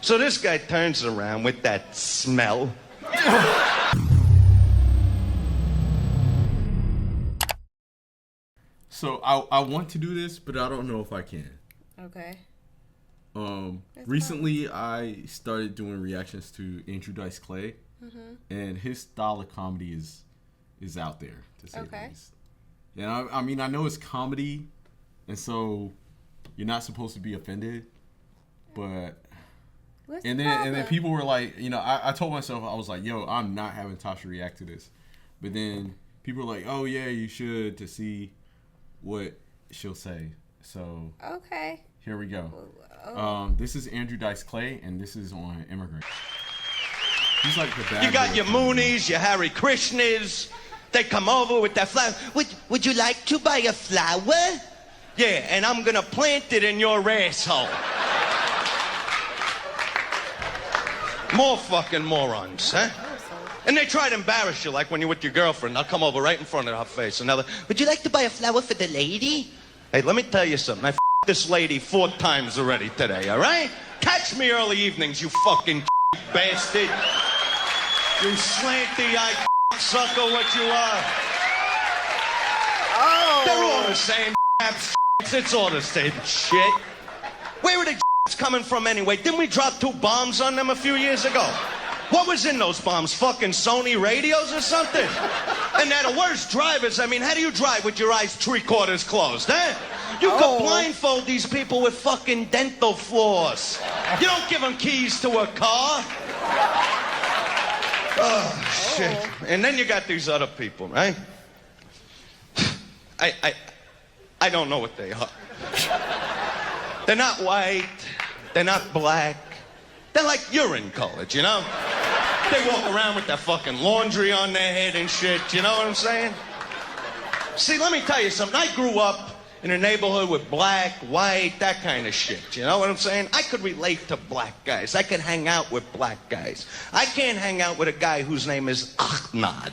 So this guy turns around with that smell. So I want to do this, but I don't know if I can. Okay. Recently I started doing reactions to Andrew Dice Clay, and his style of comedy is out there, to say the least. And I mean, I know it's comedy, and so you're not supposed to be offended, but and then people were like, you know, I told myself, I was like, yo, I'm not having Tasha react to this, but then people were like, oh yeah, you should, to see what she'll say. So okay, here we go. This is Andrew Dice Clay, and this is on Immigrants. He's like the bad. You got your Moonies, your Hare Krishnas. They come over with that flower. Would you like to buy a flower? Yeah, and I'm gonna plant it in your asshole. More fucking morons, huh? And they try to embarrass you, like when you're with your girlfriend. They'll come over right in front of her face, and they'll, would you like to buy a flower for the lady? Hey, let me tell you something. I f***ed this lady 4 times already today, all right? Catch me early evenings, you fucking bastard. You slanty-eyed sucker, what you are. Oh. They're all the same It's all the same shit. Where were the coming from anyway? Didn't we drop 2 bombs on them a few years ago? What was in those bombs? Fucking Sony radios or something? And they're the worst drivers. I mean, how do you drive with your eyes 3/4 closed, huh? You could blindfold these people with fucking dental floss. You don't give them keys to a car. Oh, shit. And then you got these other people, right? I don't know what they are. They're not white. They're not black. They're like urine colored, you know? They walk around with that fucking laundry on their head and shit, you know what I'm saying? See, let me tell you something. I grew up in a neighborhood with black, white, that kind of shit, you know what I'm saying? I could relate to black guys. I could hang out with black guys. I can't hang out with a guy whose name is Ahmad.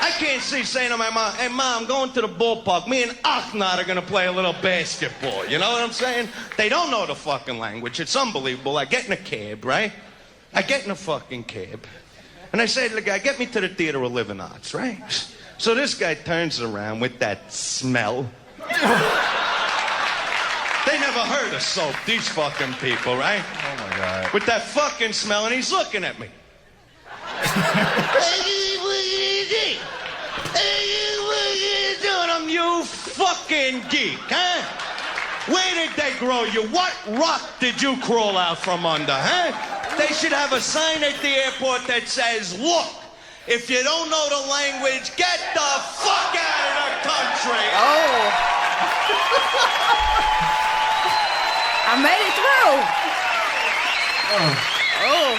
I can't see saying to my mom, hey, Mom, I'm going to the ballpark. Me and Ahmad are going to play a little basketball. You know what I'm saying? They don't know the fucking language. It's unbelievable. I get in a cab, right? I get in a fucking cab. And I say to the guy, get me to the Theater of Living Arts, right? So this guy turns around with that smell. They never heard of soap, these fucking people, right? Oh, my God. With that fucking smell, and he's looking at me. I'm you fucking geek, huh? Where did they grow you? What rock did you crawl out from under, huh? They should have a sign at the airport that says, look, if you don't know the language, get the fuck out of the country. Oh. I made it through. Oh.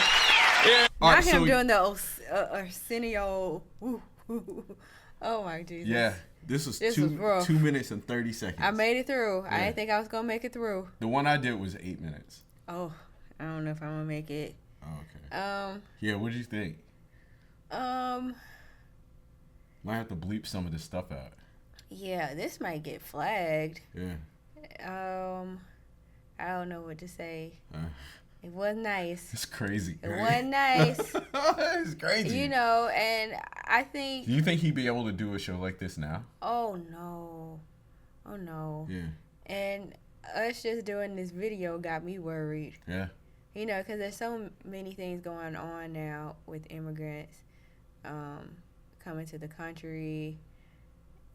Yeah. Not right, him so doing the Arsenio. Oh my Jesus. Yeah. This was 2 minutes and 30 seconds. I made it through. Yeah. I didn't think I was going to make it through. The one I did was 8 minutes. Oh, I don't know if I'm going to make it. Oh, okay. Yeah, what did you think? Might have to bleep some of this stuff out. Yeah, this might get flagged. Yeah. I don't know what to say. It was nice. It's crazy. It wasn't nice. It's crazy. You know, and I think... Do you think he'd be able to do a show like this now? Oh, no. Oh, no. Yeah. And us just doing this video got me worried. Yeah. You know, because there's so many things going on now with immigrants coming to the country.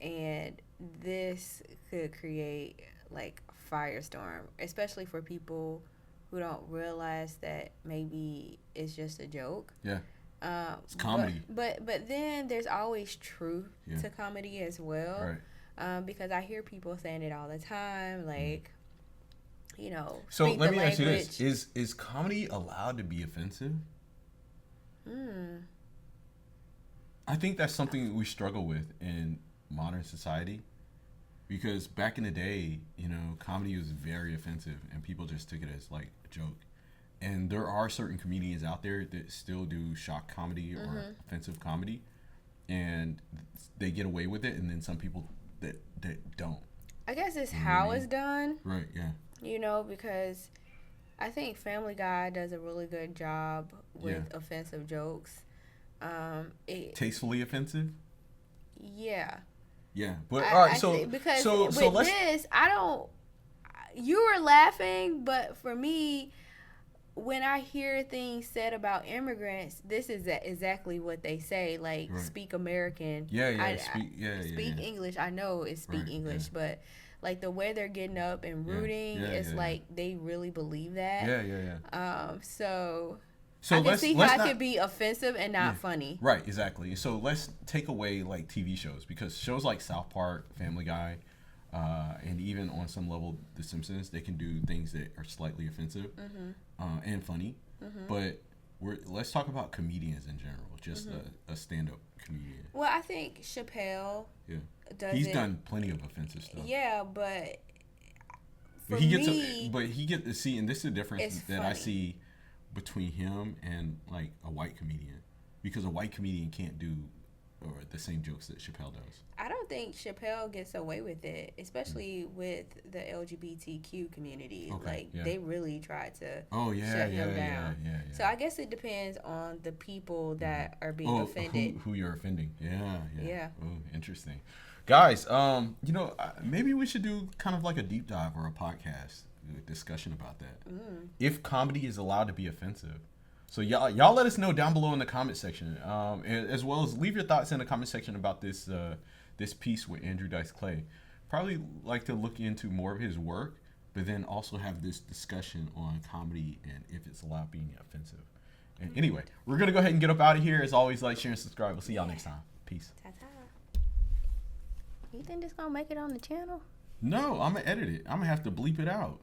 And this could create, like, a firestorm, especially for people who don't realize that maybe it's just a joke. Yeah. It's comedy. But then there's always truth to comedy as well. Right. Because I hear people saying it all the time, like, you know. So let me ask you this. Is comedy allowed to be offensive? I think that's something we struggle with in modern society. Because back in the day, you know, comedy was very offensive and people just took it as like a joke. And there are certain comedians out there that still do shock comedy or offensive comedy, and they get away with it, and then some people that don't. I guess it's how it's done. Right, yeah. You know, because I think Family Guy does a really good job with offensive jokes. Tastefully offensive. Yeah. Yeah, but all right. So because so with let's. this, I don't. You were laughing, but for me, when I hear things said about immigrants, this is exactly what they say. Like, speak American. Speak English. I know it's speak English, but like the way they're getting up and rooting, it's like they really believe that. So I can see how it could be offensive and not funny. Right, exactly. So let's take away like TV shows, because shows like South Park, Family Guy, and even on some level The Simpsons, they can do things that are slightly offensive and funny. But let's talk about comedians in general, just a stand-up comedian. Well, I think Chappelle he's done plenty of offensive stuff. Yeah, but he gets to see, and this is the difference that I see between him and like a white comedian, because a white comedian can't do the same jokes that Chappelle does. I don't think Chappelle gets away with it, especially with the LGBTQ community. They really try to shut him down. So I guess it depends on the people that are being offended. Who you're offending. Yeah. Oh, interesting. Guys, maybe we should do kind of like a deep dive or a podcast discussion about that. If comedy is allowed to be offensive. So y'all let us know down below in the comment section, as well as leave your thoughts in the comment section about this this piece with Andrew Dice Clay. Probably like to look into more of his work, but then also have this discussion on comedy and if it's allowed being offensive. And anyway, we're gonna go ahead and get up out of here. As always, like, share, and subscribe. We'll see y'all next time. Peace. Ta-ta. You think this gonna make it on the channel? No, I'm gonna edit it. I'm gonna have to bleep it out.